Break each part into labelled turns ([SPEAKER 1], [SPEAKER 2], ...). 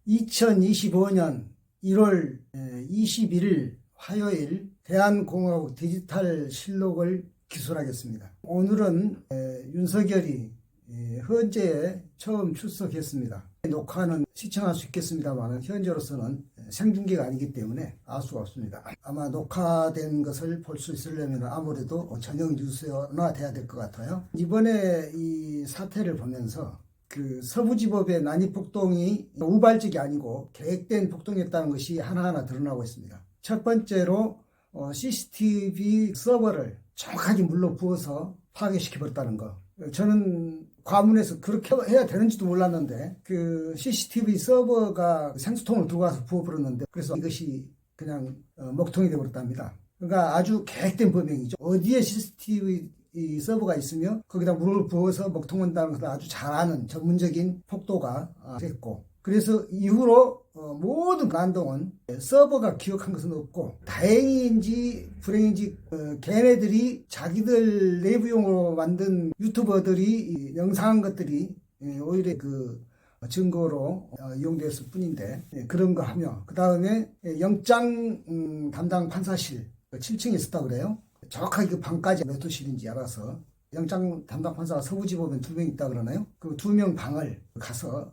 [SPEAKER 1] 2025년 1월 21일 화요일 대한공화국 디지털 실록을 기술하겠습니다. 오늘은 윤석열이 헌재에 처음 출석했습니다. 녹화는 시청할 수 있겠습니다만 현재로서는 생중계가 아니기 때문에 알 수가 없습니다. 아마 녹화된 것을 볼 수 있으려면 아무래도 전형 뉴스나 돼야 될 것 같아요. 이번에 이 사태를 보면서 그 서부지법의 난입폭동이 우발적이 아니고 계획된 폭동이었다는 것이 하나하나 드러나고 있습니다. 첫 번째로 CCTV 서버를 정확하게 물로 부어서 파괴시켜버렸다는 거. 저는 과문에서 그렇게 해야 되는지도 몰랐는데 그 CCTV 서버가 생수통을 들고 와서 부어버렸는데 그래서 이것이 그냥 먹통이 되어버렸답니다. 그러니까 아주 계획된 범행이죠. 어디에 CCTV 서버가 있으며 거기다 물을 부어서 먹통한다는 것을 아주 잘 아는 전문적인 폭도가 됐고, 그래서 이후로 모든 난동은 서버가 기억한 것은 없고, 다행인지 불행인지 걔네들이 자기들 내부용으로 만든 유튜버들이 영상한 것들이 오히려 그 증거로 이용되었을 뿐인데, 그런 거 하며 그 다음에 영장 담당 판사실 7층에 있었다고 그래요. 정확하게 그 방까지 몇 호실인지 알아서 영장 담당 판사가 서부지법에 2명 있다 그러나요? 그 2명 방을 가서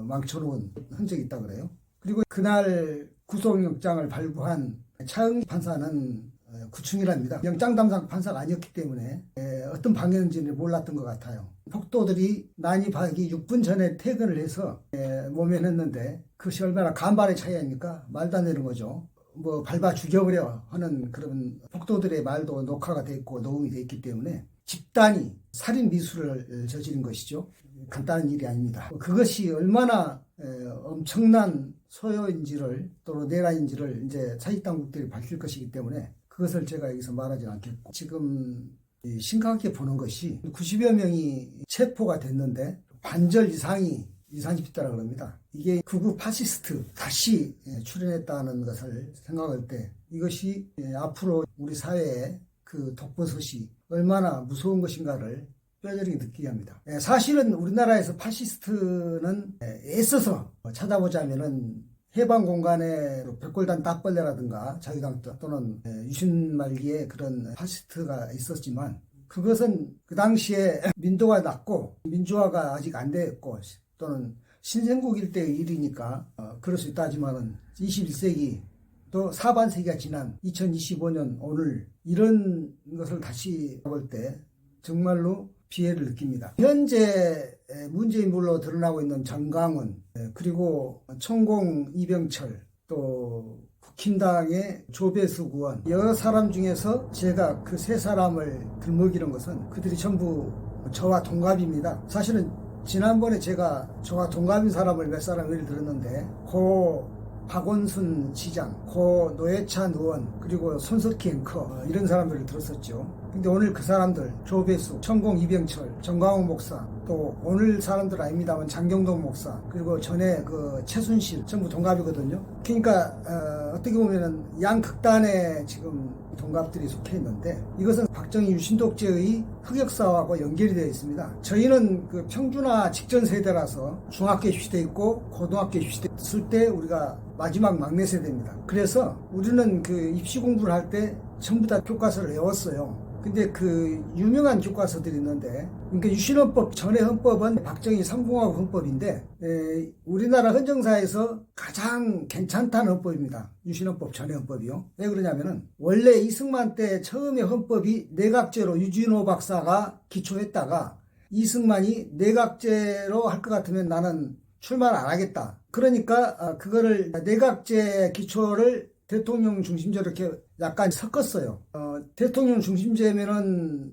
[SPEAKER 1] 망쳐놓은 흔적이 있다 그래요. 그리고 그날 구속영장을 발부한 차은기 판사는 9층이랍니다. 영장 담당 판사가 아니었기 때문에 어떤 방이었는지는 몰랐던 것 같아요. 폭도들이 난입하기 6분 전에 퇴근을 해서 모면했는데 그것이 얼마나 간발의 차이 아닙니까? 말도 안 되는 거죠. 뭐 밟아 죽여버려 하는 그런 폭도들의 말도 녹화가 돼 있고 녹음이 돼 있기 때문에 집단이 살인 미수를 저지른 것이죠. 간단한 일이 아닙니다. 그것이 얼마나 엄청난 소요인지를 또는 내란인지를 이제 사익당국들이 밝힐 것이기 때문에 그것을 제가 여기서 말하지는 않겠고, 지금 심각하게 보는 것이 90여 명이 체포가 됐는데 반절 이상이 이산집단이라고 합니다. 이게 극우 파시스트 다시 출현했다는 것을 생각할 때 이것이 앞으로 우리 사회의 그 독버섯이 얼마나 무서운 것인가를 뼈저리게 느끼게 합니다. 사실은 우리나라에서 파시스트는 애써서 찾아보자면은 해방공간에 백골단 딱벌레라든가 자유당 또는 유신말기에 그런 파시스트가 있었지만 그것은 그 당시에 민도가 낮고 민주화가 아직 안 됐고 또는 신생국일 때의 일이니까 그럴 수 있다지만은 21세기 또 사반세기가 지난 2025년 오늘 이런 것을 다시 볼 때 정말로 피해를 느낍니다. 현재 문재인물로 드러나고 있는 정강훈, 그리고 천공 이병철, 또 국힘당의 조배수 의원, 여러 사람 중에서 제가 그 세 사람을 들먹이는 것은 그들이 전부 저와 동갑입니다. 사실은 지난번에 제가 저와 동갑인 사람을 몇 사람 예를 들었는데 고 박원순 시장, 고 노회찬 의원, 그리고 손석희 앵커 이런 사람들을 들었었죠. 근데 오늘 그 사람들 조배수, 천공 이병철, 정광훈 목사, 또 오늘 사람들 아닙니다만 장경동 목사, 그리고 전에 그 최순실 전부 동갑이거든요. 그러니까 어떻게 보면은 양극단에 지금 동갑들이 속해 있는데 이것은 박정희 유신독재의 흑역사하고 연결이 되어 있습니다. 저희는 그 평준화 직전 세대라서 중학교 입시돼 있고 고등학교 입시돼 있을 때 우리가 마지막 막내 세대입니다. 그래서 우리는 그 입시 공부를 할 때 전부 다 교과서를 외웠어요. 근데 그 유명한 교과서들이 있는데, 그러니까 유신헌법 전의 헌법은 박정희 삼공화국 헌법인데 우리나라 헌정사에서 가장 괜찮다는 헌법입니다. 유신헌법 전의 헌법이요. 왜 그러냐면은 원래 이승만 때 처음에 헌법이 내각제로 유진호 박사가 기초했다가 이승만이 내각제로 할 것 같으면 나는 출마를 안 하겠다. 그러니까 그거를 내각제 기초를 대통령 중심제로 이렇게 약간 섞었어요. 대통령 중심제면은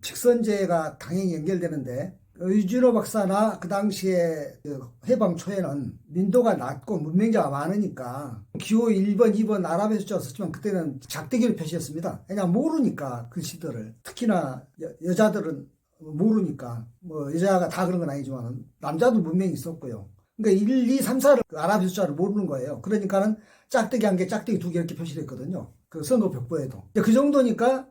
[SPEAKER 1] 직선제가 당연히 연결되는데 유진호 박사나 그 당시에 해방 초에는 민도가 낮고 문맹자가 많으니까 기호 1번, 2번 아랍의 숫자를 썼지만 그때는 작대기를 표시했습니다. 그냥 모르니까 글씨들을. 특히나 여자들은 모르니까 뭐 여자가 다 그런 건 아니지만 남자도 문맹이 있었고요. 그러니까 1, 2, 3, 4를 아랍 숫자를 모르는 거예요. 그러니까는 짝대기 한 개, 짝대기 두 개 이렇게 표시됐거든요. 그 선거벽보에도. 그 정도니까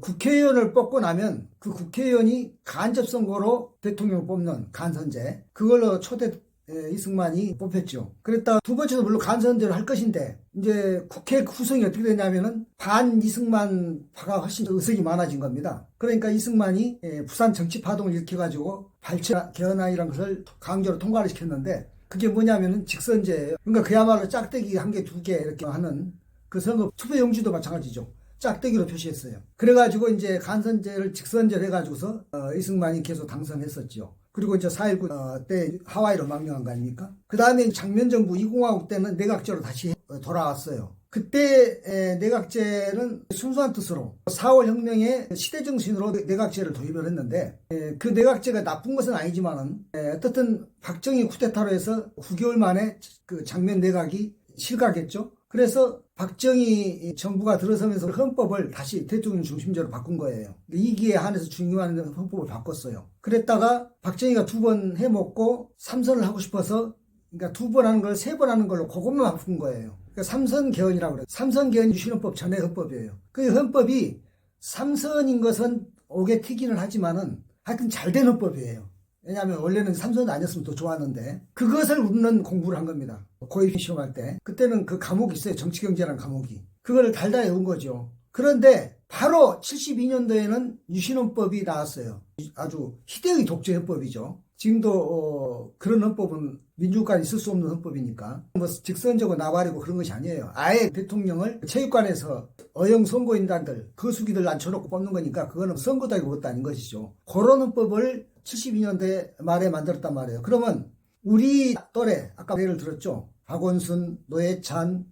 [SPEAKER 1] 국회의원을 뽑고 나면 그 국회의원이 간접선거로 대통령을 뽑는 간선제, 그걸로 초대 이승만이 뽑혔죠. 그랬다가 두 번째도 물론 간선제를 할 것인데 이제 국회 구성이 어떻게 되냐면은 반 이승만파가 훨씬 의석이 많아진 겁니다. 그러니까 이승만이 부산 정치 파동을 일으켜가지고 발췌 개헌안이라는 것을 강제로 통과를 시켰는데 그게 뭐냐면은 직선제예요. 그러니까 그야말로 짝대기 한 개, 두 개 이렇게 하는 그 선거 투표용지도 마찬가지죠. 짝대기로 표시했어요. 그래가지고 이제 간선제를 직선제를 해가지고서 이승만이 계속 당선했었죠. 그리고 이제 4.19 때 하와이로 망명한 거 아닙니까? 그 다음에 장면정부 2공화국 때는 내각제로 다시 돌아왔어요. 그때 내각제는 순수한 뜻으로 4월 혁명의 시대정신으로 내각제를 도입을 했는데 그 내각제가 나쁜 것은 아니지만은 어떻든 박정희 쿠데타로 해서 9개월 만에 그 장면 내각이 실각했죠. 그래서 박정희 정부가 들어서면서 헌법을 다시 대통령 중심제로 바꾼 거예요. 2기에 한해서 중요한 헌법을 바꿨어요. 그랬다가 박정희가 2번 해먹고 3선을 하고 싶어서 그러니까 2번 하는 걸 3번 하는 걸로 그것만 바꾼 거예요. 그러니까 3선 개헌이라고 그래요. 3선 개헌 유신헌법 전의 헌법이에요. 그 헌법이 3선인 것은 옥에 튀기는 하지만은 하여튼 잘된 헌법이에요. 왜냐하면 원래는 3선 아니었으면 더 좋았는데 그것을 우리는 공부를 한 겁니다. 고입 시험할 때 그때는 그 과목이 있어요. 정치경제라는 과목이. 그거를 달달 외운 거죠. 그런데 바로 72년도에는 유신헌법이 나왔어요. 아주 희대의 독재헌법이죠. 지금도 그런 헌법은 민주국가에 있을 수 없는 헌법이니까 뭐 직선적으로 나발이고 그런 것이 아니에요. 아예 대통령을 체육관에서 어영 선거인단들 거수기들 앉혀놓고 뽑는 거니까 그거는 선거도 아니고 그것도 아닌 것이죠. 그런 헌법을 72년대 말에 만들었단 말이에요. 그러면 우리 또래 아까 예를 들었죠. 박원순, 노회찬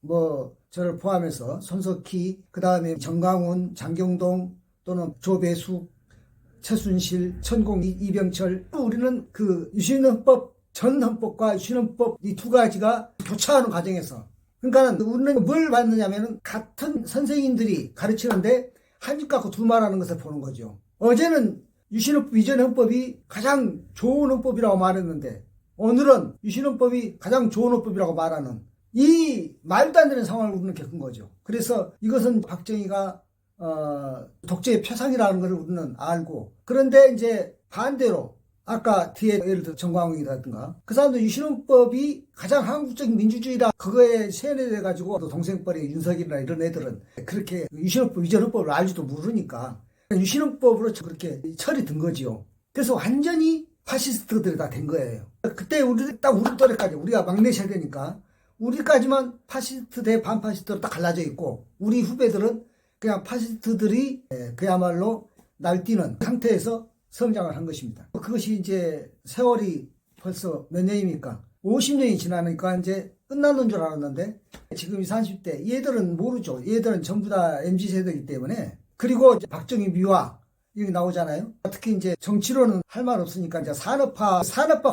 [SPEAKER 1] 뭐 저를 포함해서 손석희 그 다음에 정강훈, 장경동 또는 조배숙 최순실, 천공희, 이병철 우리는 그 유신헌법 전 헌법과 유신헌법 이 두 가지가 교차하는 과정에서 그러니까 우리는 뭘 봤느냐면은 같은 선생님들이 가르치는데 한 입 갖고 두 말하는 것을 보는 거죠. 어제는 유신헌법 이전 헌법이 가장 좋은 헌법이라고 말했는데 오늘은 유신헌법이 가장 좋은 헌법이라고 말하는 이 말도 안 되는 상황을 우리는 겪은 거죠. 그래서 이것은 박정희가 독재의 표상이라는 것을 우리는 알고 그런데 이제 반대로 아까 뒤에 예를 들어 정광훈이라든가 그 사람도 유신헌법이 가장 한국적인 민주주의다 그거에 세뇌돼가지고 동생뻘이 윤석이나 이런 애들은 그렇게 유신헌법 이전 헌법을 알지도 모르니까 유신헌법으로 그렇게 철이 든 거지요. 그래서 완전히 파시스트들이 다 된 거예요. 그때 딱 우리 또래까지 우리가 막내 세대니까 우리까지만 파시스트 대 반파시스트로 딱 갈라져 있고 우리 후배들은 그냥 파시스트들이 그야말로 날뛰는 상태에서 성장을 한 것입니다. 그것이 이제 세월이 벌써 몇 년입니까? 50년이 지나니까 이제 끝나는 줄 알았는데 지금 30대 얘들은 모르죠. 얘들은 전부 다 MZ세대이기 때문에 그리고 박정희 미화 여기 나오잖아요. 특히 이제 정치로는 할 말 없으니까 이제 산업화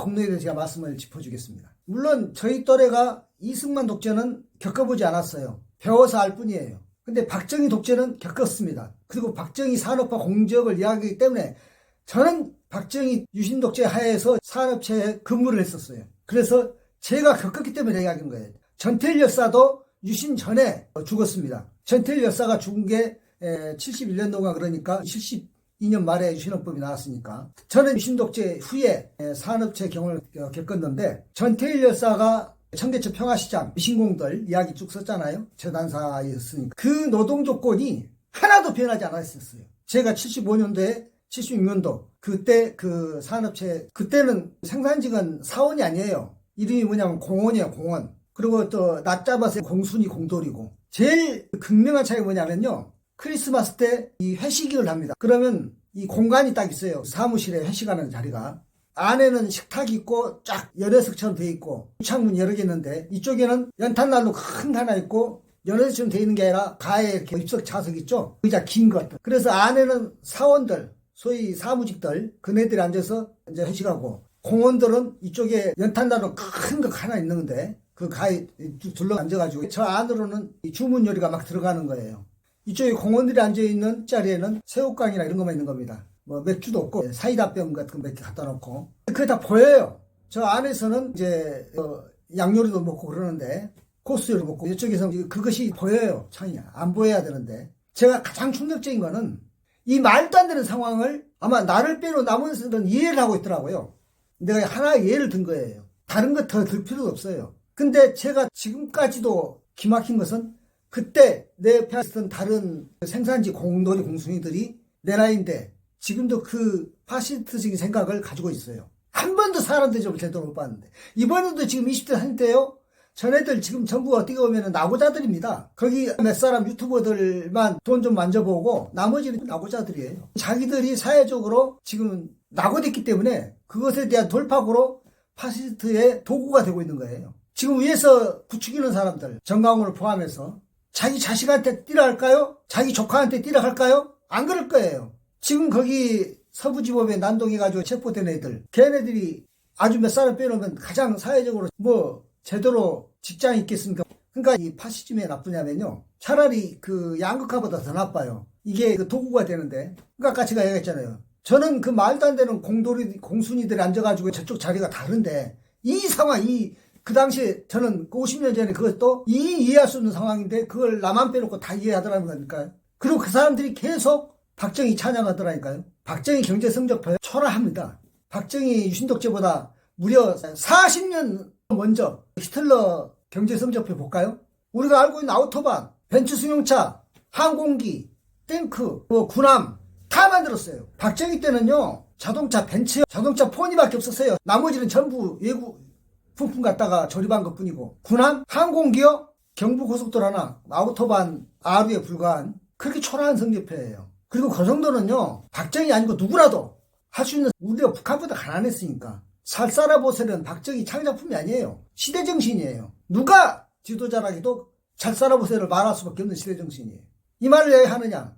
[SPEAKER 1] 공론에 대해서 제가 말씀을 짚어주겠습니다. 물론 저희 또래가 이승만 독재는 겪어보지 않았어요. 배워서 알 뿐이에요. 근데 박정희 독재는 겪었습니다. 그리고 박정희 산업화 공적을 이야기하기 때문에 저는 박정희 유신 독재 하에서 산업체에 근무를 했었어요. 그래서 제가 겪었기 때문에 이야기한 거예요. 전태일 열사도 유신 전에 죽었습니다. 전태일 열사가 죽은 게 71년도가 그러니까 72년 말에 유신헌법이 나왔으니까 저는 유신 독재 후에 산업체 경험을 겪었는데 전태일 열사가 청계천 평화시장 미신공들 이야기 쭉 썼잖아요. 재단사였으니까 그 노동 조건이 하나도 변하지 않았었어요. 제가 75년도에 76년도 그때 그 산업체 그때는 생산직은 사원이 아니에요. 이름이 뭐냐면 공원이에요. 공원. 그리고 또 낮 잡아서 공순이 공돌이고 제일 극명한 차이가 뭐냐면요. 크리스마스 때 이 회식을 합니다. 그러면 이 공간이 딱 있어요. 사무실에 회식하는 자리가. 안에는 식탁이 있고 쫙 연회석처럼 돼 있고 창문 여러 개 있는데 이쪽에는 연탄난로 큰 거 하나 있고 연회석처럼 돼 있는 게 아니라 가에 이렇게 입석 좌석 있죠. 의자 긴 것들. 그래서 안에는 사원들 소위 사무직들 그네들이 앉아서 이제 회식하고 공원들은 이쪽에 연탄난로 큰 거 하나 있는데 그 가에 둘러 앉아가지고 저 안으로는 주문 요리가 막 들어가는 거예요. 이쪽에 공원들이 앉아있는 자리에는 새우깡이나 이런 것만 있는 겁니다. 뭐 맥주도 없고 사이다병 같은 거 몇 개 갖다 놓고 그게 다 보여요. 저 안에서는 이제 양요리도 먹고 그러는데 코스요리 먹고 이쪽에서는 그것이 보여요. 창이 안 보여야 되는데 제가 가장 충격적인 거는 이 말도 안 되는 상황을 아마 나를 빼고 나머지들은 이해를 하고 있더라고요. 내가 하나의 예를 든 거예요. 다른 거 더 들 필요도 없어요. 근데 제가 지금까지도 기막힌 것은 그때 내 옆에 있었던 다른 생산지 공돌이 공순이들이 내 나이인데 지금도 그 파시스트적인 생각을 가지고 있어요. 한 번도 사람 대접을 제대로 못 받는데 이번에도 지금 20대 30대요. 전애들 지금 전부 어떻게 보면 나고자들입니다. 거기 몇 사람 유튜버들만 돈 좀 만져보고 나머지는 나고자들이에요. 자기들이 사회적으로 지금 낙오됐기 때문에 그것에 대한 돌파구로 파시스트의 도구가 되고 있는 거예요. 지금 위에서 부추기는 사람들, 정강훈을 포함해서 자기 자식한테 뛰라 할까요? 자기 조카한테 뛰라 할까요? 안 그럴 거예요. 지금 거기 서부지법에 난동해가지고 체포된 애들, 걔네들이 아주 몇 사람 빼놓으면 가장 사회적으로 제대로 직장이 있겠습니까? 그러니까 이 파시즘이 나쁘냐면요. 차라리 그 양극화보다 더 나빠요. 이게 그 도구가 되는데. 그러니까 아까 제가 얘기했잖아요. 저는 그 말도 안 되는 공순이들이 앉아가지고 저쪽 자리가 다른데 이 상황, 그 당시에 저는 50년 전에 그것도 이해할 수 없는 상황인데 그걸 나만 빼놓고 다 이해하더라는 거니까요. 그리고 그 사람들이 계속 박정희 찬양하더라니까요. 박정희 경제 성적표 초라합니다. 박정희 유신독재보다 무려 40년 먼저 히틀러 경제 성적표 볼까요? 우리가 알고 있는 아우토반, 벤츠 승용차, 항공기, 탱크, 군함 다 만들었어요. 박정희 때는요 자동차 벤츠, 자동차 포니밖에 없었어요. 나머지는 전부 외국 부품 갖다가 조립한 것 뿐이고 군함, 항공기요 경부고속도로 하나, 아우토반 R에 불과한 그렇게 초라한 성적표예요. 그리고 그 정도는요 박정희 아니고 누구라도 할 수 있는, 우리가 북한보다 가난했으니까 살 살아보세는 박정희 창작품이 아니에요. 시대정신이에요. 누가 지도자라기도 잘 살아보세를 말할 수밖에 없는 시대정신이에요. 이 말을 왜 하느냐,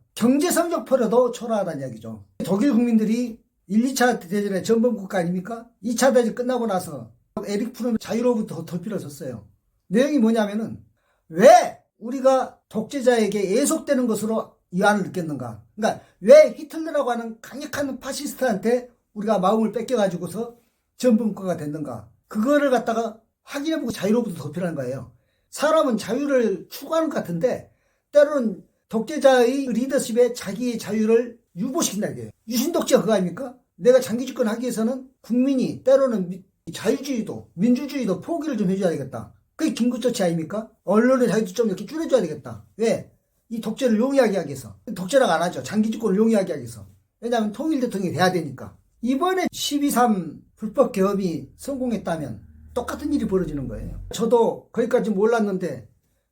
[SPEAKER 1] 경제성적표로도 초라하다는 이야기죠. 독일 국민들이 1, 2차 대전의 전범국가 아닙니까? 2차 대전 끝나고 나서 에릭 프롬 자유로부터 덜필을 섰어요. 내용이 뭐냐면은 왜 우리가 독재자에게 예속되는 것으로 이안을 느꼈는가. 그러니까 왜 히틀러라고 하는 강력한 파시스트한테 우리가 마음을 뺏겨가지고서 전범국가가 됐는가. 그거를 갖다가 확인해보고 자유로부터 덜필하는 거예요. 사람은 자유를 추구하는 것 같은데 때로는 독재자의 리더십에 자기의 자유를 유보시킨다 이게요. 유신독재가 그거 아닙니까? 내가 장기 집권하기 위해서는 국민이 때로는 자유주의도 민주주의도 포기를 좀 해줘야 되겠다. 그게 긴급조치 아닙니까? 언론의 자유도 좀 이렇게 줄여줘야 되겠다. 왜? 이 독재를 용이하게 하기 위해서. 독재라고 안 하죠. 장기 집권을 용이하게 하기 위해서. 왜냐하면 통일 대통령이 돼야 되니까. 이번에 12.3 불법 개업이 성공했다면 똑같은 일이 벌어지는 거예요. 저도 거기까지 몰랐는데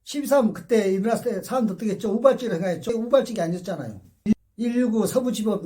[SPEAKER 1] 12.3 그때 일어났을 때 사람도 어떻겠죠? 우발적이라고 생각했죠. 우발적이 아니었잖아요. 119 서부지법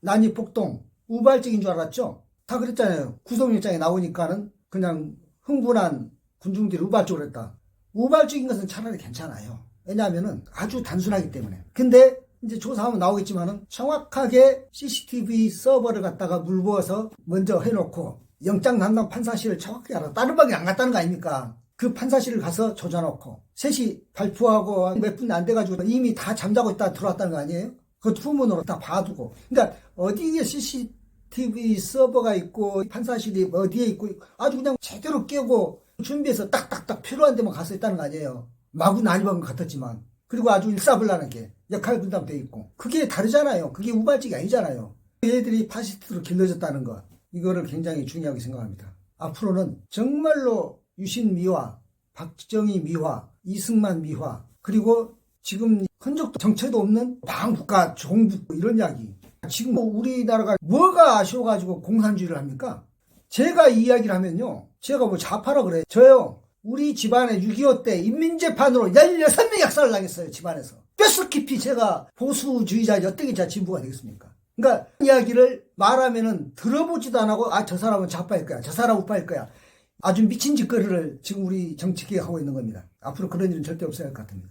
[SPEAKER 1] 난입폭동 우발적인 줄 알았죠. 다 그랬잖아요. 구속영장에 나오니까는 그냥 흥분한 군중들이 우발적으로 했다. 우발적인 것은 차라리 괜찮아요. 왜냐하면은 아주 단순하기 때문에. 근데 이제 조사하면 나오겠지만은 정확하게 CCTV 서버를 갖다가 물부어서 먼저 해놓고 영장 담당 판사실을 정확하게 알아. 다른 방에 안 갔다는 거 아닙니까? 그 판사실을 가서 조져놓고 3시 발표하고 몇 분 안 돼가지고 이미 다 잠자고 있다 들어왔다는 거 아니에요? 그것도 후문으로 다 봐두고. 그러니까 어디에 CCTV 서버가 있고 판사실이 어디에 있고 아주 그냥 제대로 깨고 준비해서 딱딱딱 필요한 데만 가서 있다는 거 아니에요. 마구 난입한 것 같았지만. 그리고 아주 일사불란하게 역할 분담돼 있고. 그게 다르잖아요. 그게 우발적이 아니잖아요. 얘들이 파시스트로 길러졌다는 거. 이거를 굉장히 중요하게 생각합니다. 앞으로는 정말로 유신 미화, 박정희 미화, 이승만 미화, 그리고 지금 흔적도 정체도 없는 방국가 종북 이런 이야기. 지금 우리나라가 뭐가 아쉬워가지고 공산주의를 합니까? 제가 이 이야기를 하면요. 제가 뭐 좌파라 그래요. 저요. 우리 집안에 6.25 때 인민재판으로 16명이 약살을 당했어요. 집안에서. 뼛속 깊이 제가 보수주의자 어떻게 제가 진보가 되겠습니까? 그러니까 이야기를 말하면은 들어보지도 안 하고 저 사람은 좌파일 거야. 저 사람 우파일 거야. 아주 미친 짓거리를 지금 우리 정치계가 하고 있는 겁니다. 앞으로 그런 일은 절대 없어야 할 것 같습니다.